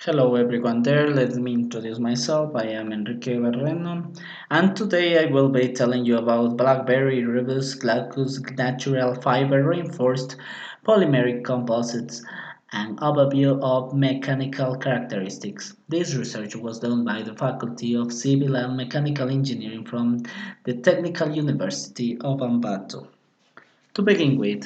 Hello everyone there, let me introduce myself. I am Enrique Barreno, and today I will be telling you about Blackberry, Rubus, Glaucus, natural fiber reinforced polymeric composites, an overview of mechanical characteristics. This research was done by the Faculty of Civil and Mechanical Engineering from the Technical University of Ambato. To begin with,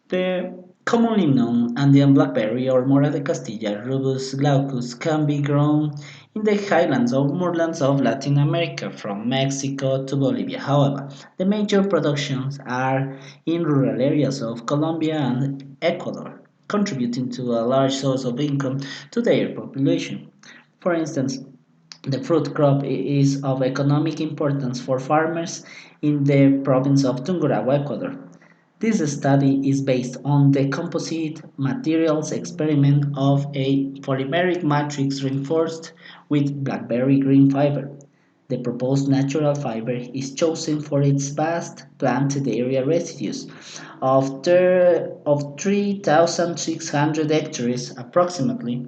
the commonly known Andean blackberry or mora de Castilla Rubus glaucus can be grown in the highlands or moorlands of Latin America from Mexico to Bolivia. However, the major productions are in rural areas of Colombia and Ecuador, contributing to a large source of income to their population. For instance, the fruit crop is of economic importance for farmers in the province of Tungurahua, Ecuador. This study is based on the composite materials experiment of a polymeric matrix reinforced with blackberry green fiber. The proposed natural fiber is chosen for its vast planted area residues of 3,600 hectares approximately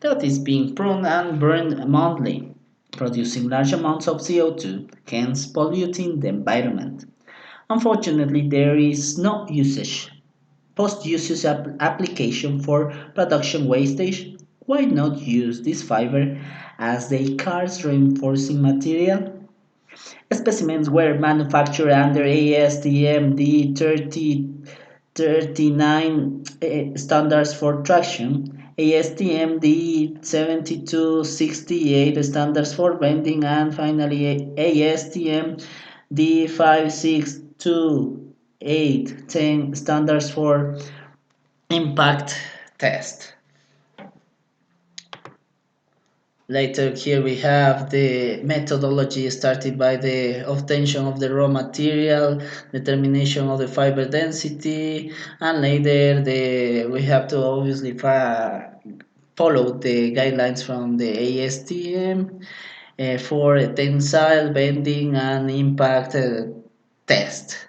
that is being pruned and burned monthly, producing large amounts of CO2, hence polluting the environment. Unfortunately, there is no usage post-usage application for production wastage. Why not use this fiber as the car's reinforcing material? Specimens were manufactured under ASTM D3039 standards for traction, ASTM D7268 standards for bending, and finally ASTM D56210 standards for impact test. Later here we have the methodology started by the obtention of the raw material, determination of the fiber density, and later we have to obviously follow the guidelines from the ASTM for tensile, bending, and impact test.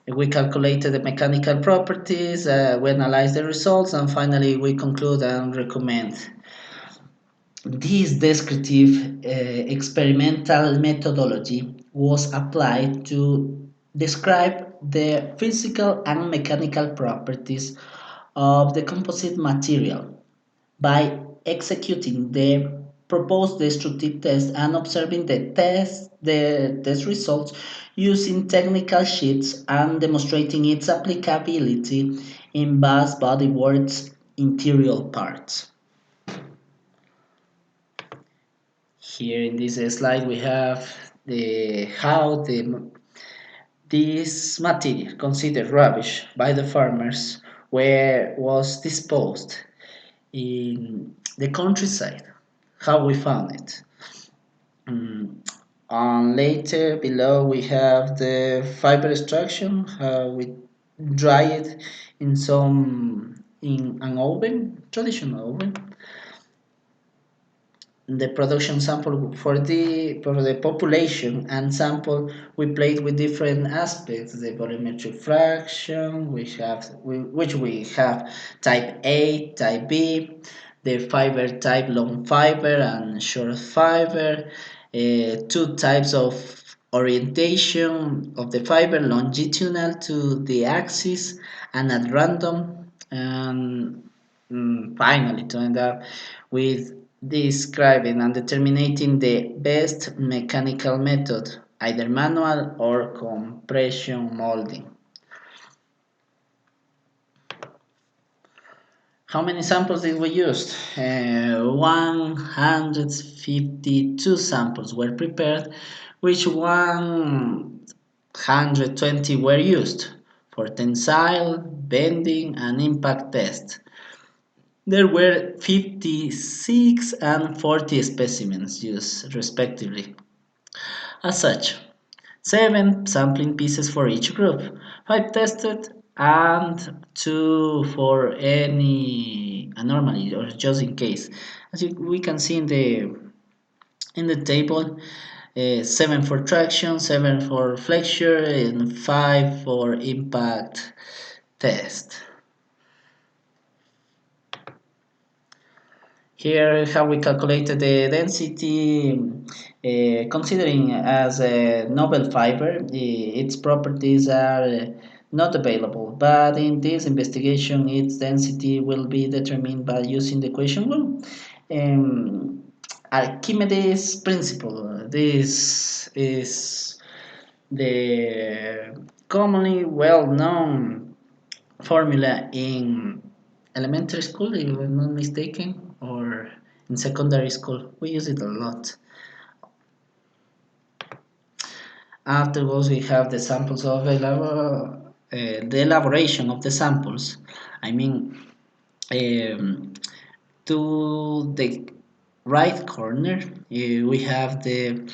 We calculated the mechanical properties, we analyzed the results, and finally we conclude and recommend. This descriptive experimental methodology was applied to describe the physical and mechanical properties of the composite material by executing the proposed destructive test and observing the test results using technical sheets and demonstrating its applicability in vast bodywork's interior parts. Here in this slide we have the how this material considered rubbish by the farmers where was disposed in the countryside, how we found it. And later below we have the fiber extraction, how we dry it in an oven, traditional oven. The production sample for the population and sample we played with different aspects, the volumetric fraction which we have type A, type B, the fiber type long fiber and short fiber, two types of orientation of the fiber, longitudinal to the axis and at random, and finally to end up with describing and determining the best mechanical method, either manual or compression molding. How many samples did we use? 152 samples were prepared, which 120 were used for tensile, bending, and impact tests. There were 56 and 40 specimens used, respectively. As such, 7 sampling pieces for each group, 5 tested, and 2 for any anomaly or just in case. As we can see in the table, 7 for traction, 7 for flexure, and 5 for impact test. Here, how we calculated the density, considering as a novel fiber, its properties are not available. But in this investigation, its density will be determined by using the equation rule. Um, Archimedes' principle. This is the commonly well-known formula in elementary school, if I'm not mistaken, or in secondary school. We use it a lot. Afterwards, we have the samples of the elaboration of the samples. I mean, um, to the right corner, we have the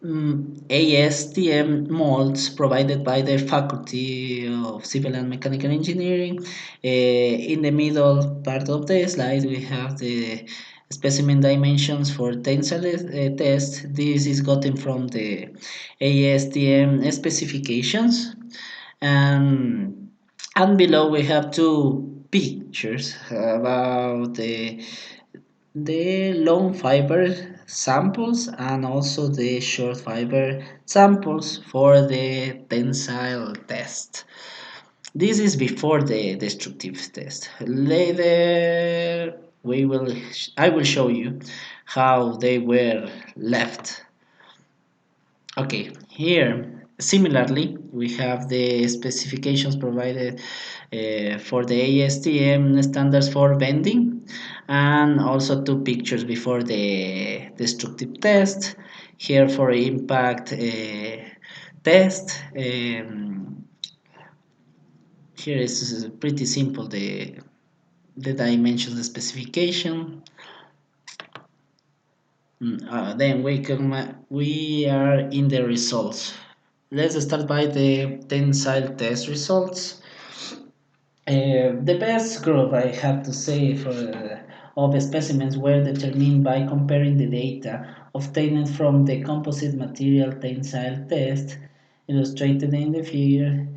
ASTM molds provided by the Faculty of Civil and Mechanical Engineering. In the middle part of the slide, we have the specimen dimensions for tensile test. This is gotten from the ASTM specifications. And, and below we have two pictures about the long fiber samples and also the short fiber samples for the tensile test. This is before the destructive test. Later I will show you how they were left. Okay, here similarly we have the specifications provided for the ASTM standards for bending, and also two pictures before the destructive test. Here for impact test. Here is pretty simple, the dimensions, the specification. Then we are in the results. Let's start by the tensile test results. The best group, I have to say, of specimens were determined by comparing the data obtained from the composite material tensile test illustrated in the figure,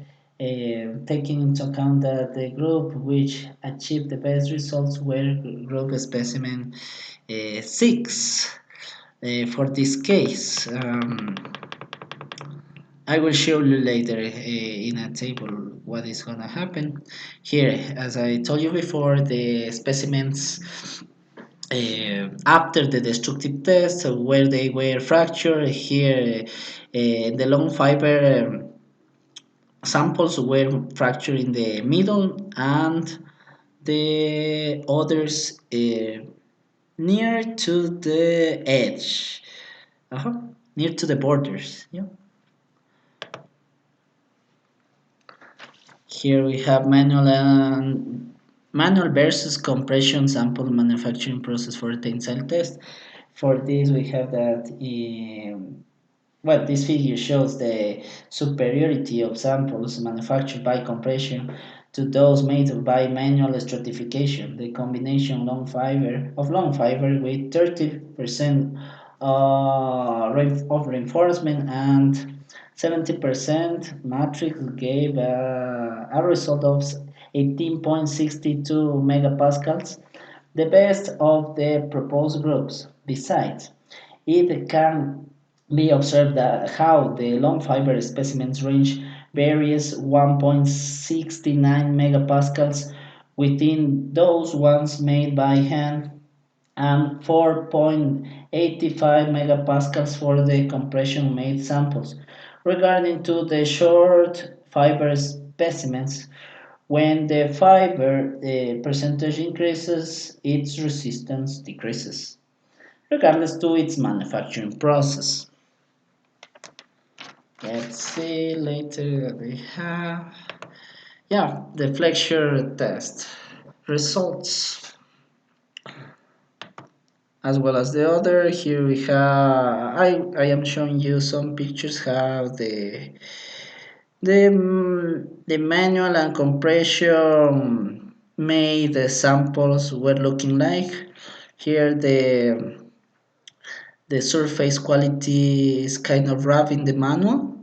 taking into account that the group which achieved the best results were group specimen 6. For this case, I will show you later in a table what is gonna happen. Here, as I told you before, the specimens after the destructive test, where they were fractured. Here, the long fiber samples were fractured in the middle, and the others near to the edge, near to the borders. Yeah. Here we have manual versus compression sample manufacturing process for tensile test. For this, we have that. Well, this figure shows the superiority of samples manufactured by compression to those made by manual stratification. The combination long fiber with 30% of reinforcement and 70% matrix gave a result of 18.62 megapascals, the best of the proposed groups. Besides, it can be observed that how the long fiber specimens range varies 1.69 megapascals within those ones made by hand and 4.85 megapascals for the compression made samples. Regarding to the short fiber specimens, when the fiber percentage increases, its resistance decreases, regardless to its manufacturing process. Let's see later we have, yeah, the flexure test results, as well as the other. Here we have, I am showing you some pictures how the manual and compression made the samples were looking like. Here the surface quality is kind of rough in the manual,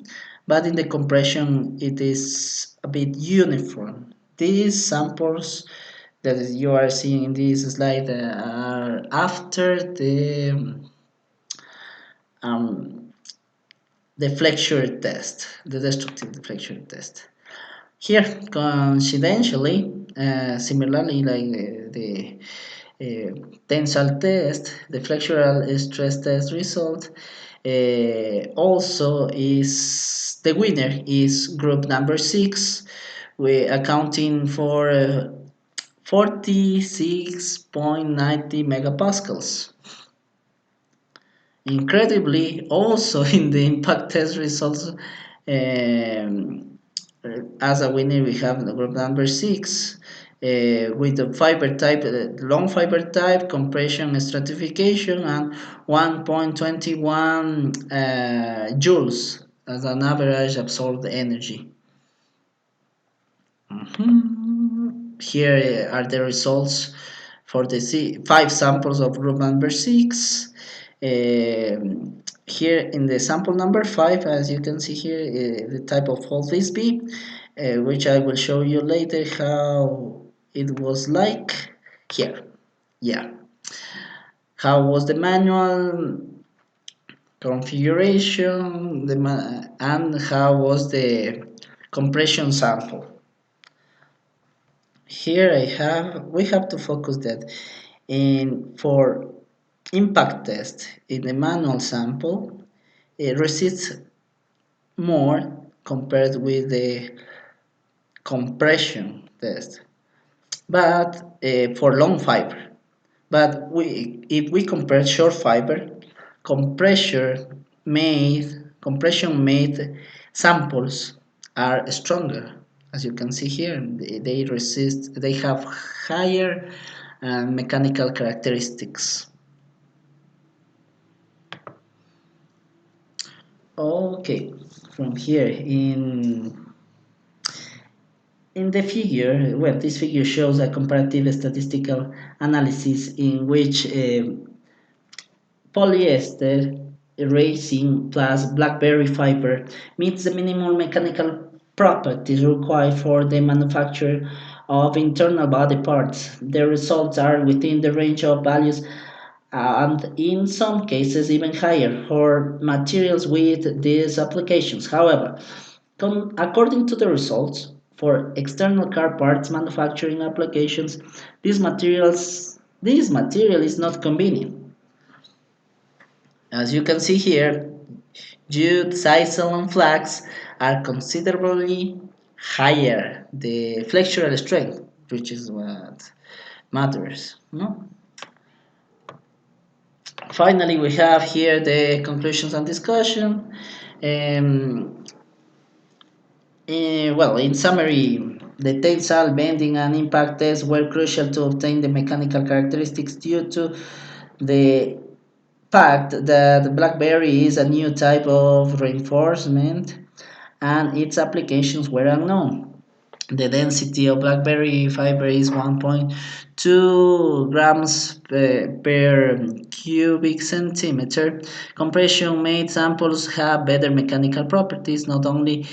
but in the compression it is a bit uniform. These samples that is you are seeing in this slide are after um, the flexure test, the destructive flexure test. Here, coincidentally, similarly like tensile test, the flexural stress test result also is the winner is group number 6, we accounting for 46.90 megapascals. Incredibly, also in the impact test results, as a winner we have the group number 6 with the fiber type, long fiber type, compression stratification, and 1.21 joules as an average absorbed energy. Here are the results for the 5 samples of group number 6. Here in the sample number 5, as you can see here, the type of hole Visby, which I will show you later how it was like here. Yeah, how was the manual configuration, and how was the compression sample. Here we have to focus that in for impact test in the manual sample, it resists more compared with the compression test, but for long fiber. But if we compare short fiber, compression made samples are stronger. As you can see here, they have higher mechanical characteristics. Okay, from here in the figure, well, this figure shows a comparative statistical analysis in which polyester resin plus Blackberry fiber meets the minimal mechanical properties required for the manufacture of internal body parts. The results are within the range of values and in some cases even higher for materials with these applications. However, according to the results, for external car parts manufacturing applications, this material is not convenient. As you can see here, jute, sisal, and flax are considerably higher the flexural strength, which is what matters. No? Finally, we have here the conclusions and discussion. Um, well, in summary, the tensile bending and impact tests were crucial to obtain the mechanical characteristics due to the fact that Blackberry is a new type of reinforcement and its applications were unknown. The density of Blackberry fiber is 1.2 grams per cubic centimeter. Compression made samples have better mechanical properties, not only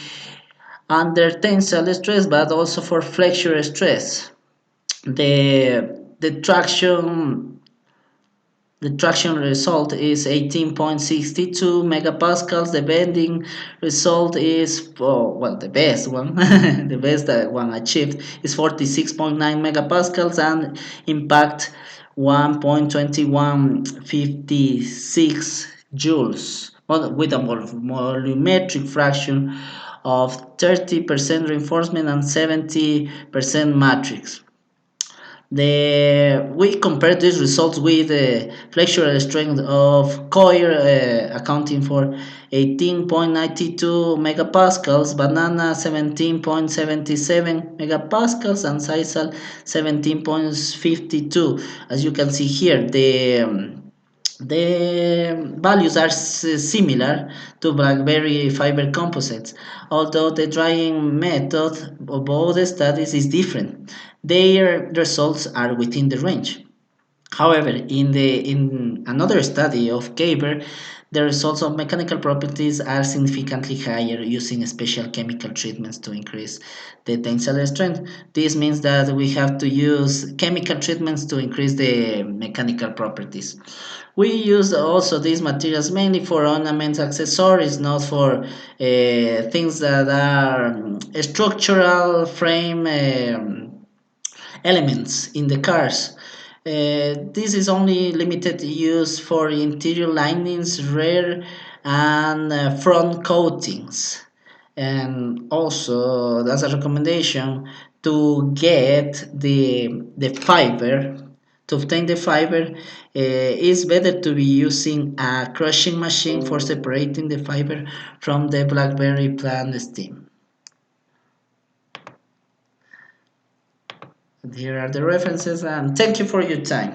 under tensile stress but also for flexure stress. The traction result is 18.62 megapascals. The bending result is, oh, well, the best one, the best one achieved is 46.9 megapascals, and impact 1.2156 joules with a volumetric fraction of 30% reinforcement and 70% matrix. We compared these results with the flexural strength of coir accounting for 18.92 megapascals, banana 17.77 megapascals, and sisal 17.52. As you can see here, the values are similar to Blackberry fiber composites, although the drying method of both studies is different. Their results are within the range. However, in another study of Caber, The results of mechanical properties are significantly higher using special chemical treatments to increase the tensile strength. This means that we have to use chemical treatments to increase the mechanical properties. We use also these materials mainly for ornaments, accessories, not for things that are structural frame elements in the cars. This is only limited use for interior linings, rear and front coatings. And also, as a recommendation, to get the fiber, to obtain the fiber, it's better to be using a crushing machine for separating the fiber from the Blackberry plant stem. Here are the references, and thank you for your time.